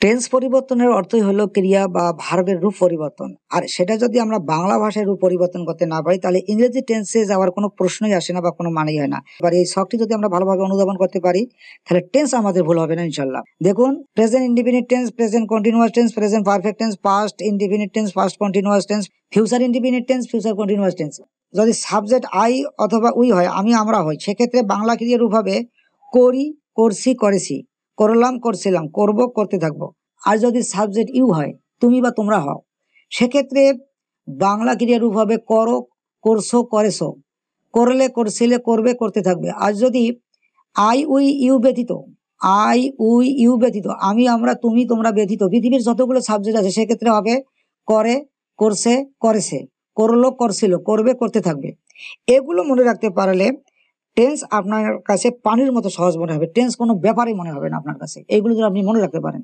Tense পরিবর্তনের অর্থই হলো ক্রিয়া বা ভার্বের রূপ পরিবর্তন। আর সেটা যদি আমরা বাংলা ভাষায় রূপ পরিবর্তন করতে না পারি তাহলে ইংরেজি টেন্সে যাওয়ার কোনো প্রশ্নই আসে না বা কোনো মানেই হয় না। এবার এই শখটি যদি আমরা ভালোভাবে অনুধাবন করতে পারি তাহলে টেন্স আমাদের ভুল হবে না ইনশাল্লাহ। দেখুন, present indefinite tense, present continuous tense, present perfect tense, past indefinite tense, past continuous tense, future indefinite tense, future continuous tense. যদি সাবজেক্ট আই অথবা উই হয়, আমি আমরা হয়, সেক্ষেত্রে বাংলা ক্রিয়ার রূপ হবে করি, করছি, করেছি, করলাম, করছিলাম, করব, করতে থাকবো। আর যদি সাবজেক্ট ইউ হয়, তুমি বা তোমরা হও, সেক্ষেত্রে বাংলা ক্রিয়ার রূপ হবে করো, করছো, করেছো, করলে, করছিলে, করবে, করতে থাকবে। আর যদি আই উই ইউ ব্যতীত, আই উই ইউ ব্যতীত, আমি আমরা তুমি তোমরা ব্যতীত পৃথিবীর যতগুলো সাবজেক্ট আছে সেক্ষেত্রে হবে করে, করছে, করেছে, করলো, করছিল, করবে, করতে থাকবে। এগুলো মনে রাখতে পারলে টেন্স আপনার কাছে পানির মতো সহজ মনে হবে, টেন্স কোনো ব্যাপারই মনে হবে না আপনার কাছে, এইগুলো যদি আপনি মনে রাখতে পারেন।